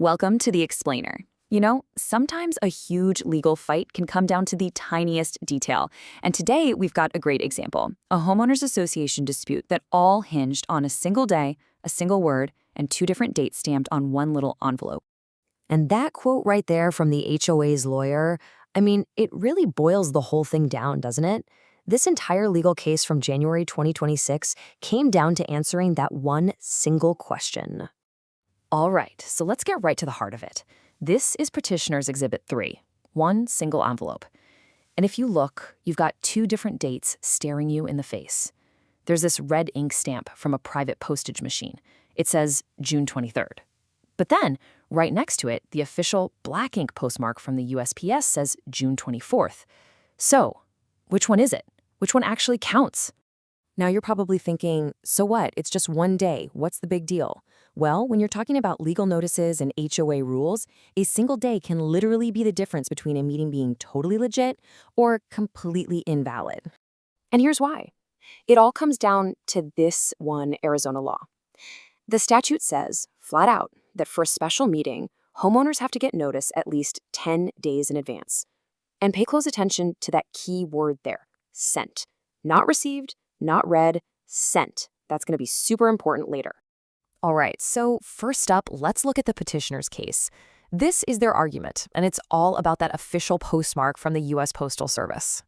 Welcome to the Explainer. You know, sometimes a huge legal fight can come down to the tiniest detail. And today we've got a great example, a homeowners association dispute that all hinged on a single day, a single word, and two different dates stamped on one little envelope. And that quote right there from the HOA's lawyer, it really boils the whole thing down, doesn't it? This entire legal case from January 2026 came down to answering that one single question. All right, so let's get right to the heart of it. This is Petitioner's Exhibit 3, one single envelope. And if you look, you've got two different dates staring you in the face. There's this red ink stamp from a private postage machine. It says June 23rd. But then, right next to it, the official black ink postmark from the USPS says June 24th. So, which one is it? Which one actually counts? Now you're probably thinking, so what? It's just one day. What's the big deal? Well, when you're talking about legal notices and HOA rules, a single day can literally be the difference between a meeting being totally legit or completely invalid. And here's why. It all comes down to this one Arizona law. The statute says, flat out, that for a special meeting, homeowners have to get notice at least 10 days in advance. And pay close attention to that key word there, sent. Not received, not read, sent. That's going to be super important later. All right, so first up, let's look at the petitioner's case. This is their argument, and it's all about that official postmark from the U.S. Postal Service.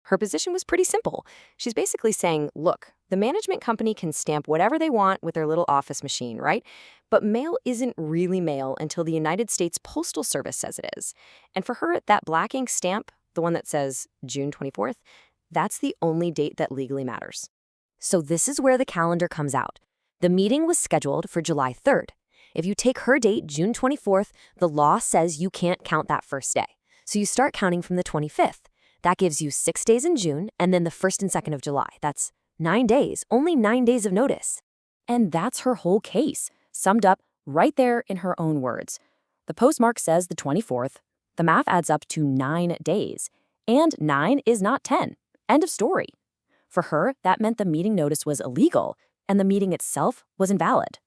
Her position was pretty simple. She's basically saying, look, the management company can stamp whatever they want with their little office machine, right? But mail isn't really mail until the United States Postal Service says it is. And for her, that black ink stamp, the one that says June 24th, that's the only date that legally matters. So this is where the calendar comes out. The meeting was scheduled for July 3rd. If you take her date, June 24th, the law says you can't count that first day. So you start counting from the 25th. That gives you 6 days in June and then the 1st and 2nd of July. That's 9 days, only 9 days of notice. And that's her whole case, summed up right there in her own words. The postmark says the 24th. The math adds up to 9 days. And 9 is not 10. End of story. For her, that meant the meeting notice was illegal, and the meeting itself was invalid.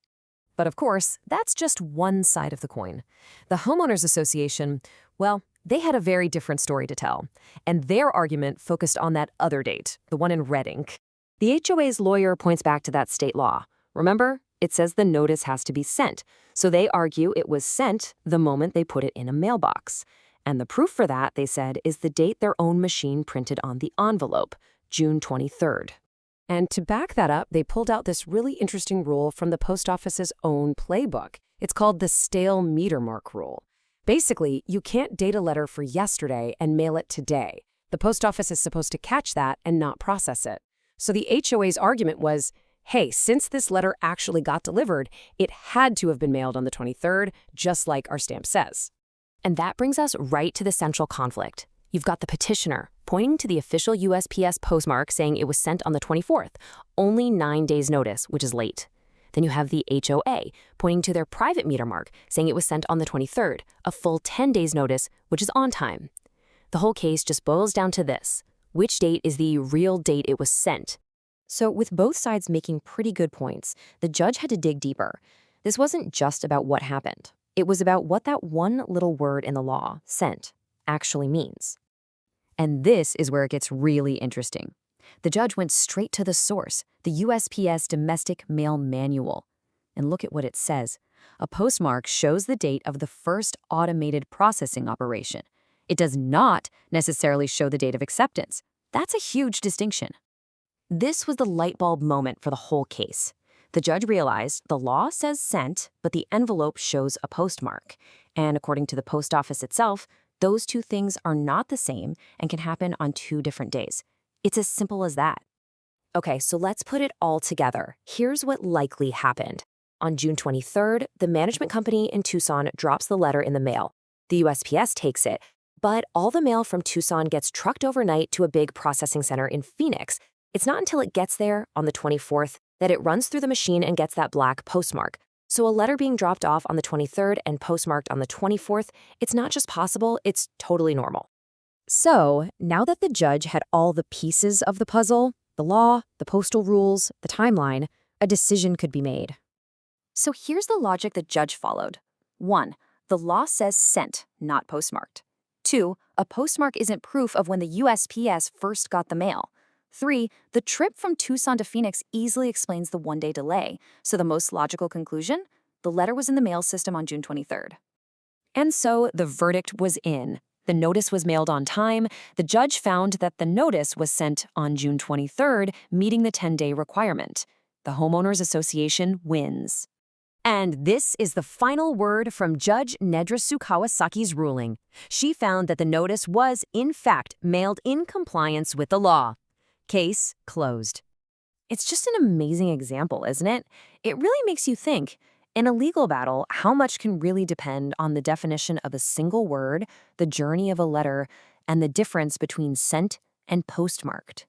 But of course, that's just one side of the coin. The Homeowners Association, well, they had a very different story to tell, and their argument focused on that other date, the one in red ink. The HOA's lawyer points back to that state law. Remember, it says the notice has to be sent, so they argue it was sent the moment they put it in a mailbox. And the proof for that, they said, is the date their own machine printed on the envelope, June 23rd. And to back that up, they pulled out this really interesting rule from the post office's own playbook. It's called the stale meter mark rule. Basically, you can't date a letter for yesterday and mail it today. The post office is supposed to catch that and not process it. So the HOA's argument was, hey, since this letter actually got delivered, it had to have been mailed on the 23rd, just like our stamp says. And that brings us right to the central conflict. You've got the petitioner pointing to the official USPS postmark saying it was sent on the 24th, only 9 days notice, which is late. Then you have the HOA pointing to their private meter mark saying it was sent on the 23rd, a full 10 days notice, which is on time. The whole case just boils down to this. Which date is the real date it was sent? So with both sides making pretty good points, the judge had to dig deeper. This wasn't just about what happened. It was about what that one little word in the law, sent, actually means. And this is where it gets really interesting. The judge went straight to the source, the USPS Domestic Mail Manual. And look at what it says. A postmark shows the date of the first automated processing operation. It does not necessarily show the date of acceptance. That's a huge distinction. This was the light bulb moment for the whole case. The judge realized the law says sent, but the envelope shows a postmark. And according to the post office itself, those two things are not the same and can happen on 2 different days. It's as simple as that. Okay, so let's put it all together. Here's what likely happened. On June 23rd, the management company in Tucson drops the letter in the mail. The USPS takes it, but all the mail from Tucson gets trucked overnight to a big processing center in Phoenix. It's not until it gets there on the 24th that it runs through the machine and gets that black postmark. So a letter being dropped off on the 23rd and postmarked on the 24th, it's not just possible, it's totally normal. So now that the judge had all the pieces of the puzzle, the law, the postal rules, the timeline, a decision could be made. So here's the logic the judge followed. 1. The law says sent, not postmarked. 2. A postmark isn't proof of when the USPS first got the mail. 3. The trip from Tucson to Phoenix easily explains the one-day delay, so the most logical conclusion? The letter was in the mail system on June 23rd. And so the verdict was in. The notice was mailed on time. The judge found that the notice was sent on June 23rd, meeting the 10-day requirement. The Homeowners Association wins. And this is the final word from Judge Nedra-Su Kawasaki's ruling. She found that the notice was, in fact, mailed in compliance with the law. Case closed. It's just an amazing example, isn't it? It really makes you think. In a legal battle, how much can really depend on the definition of a single word, the journey of a letter, and the difference between sent and postmarked?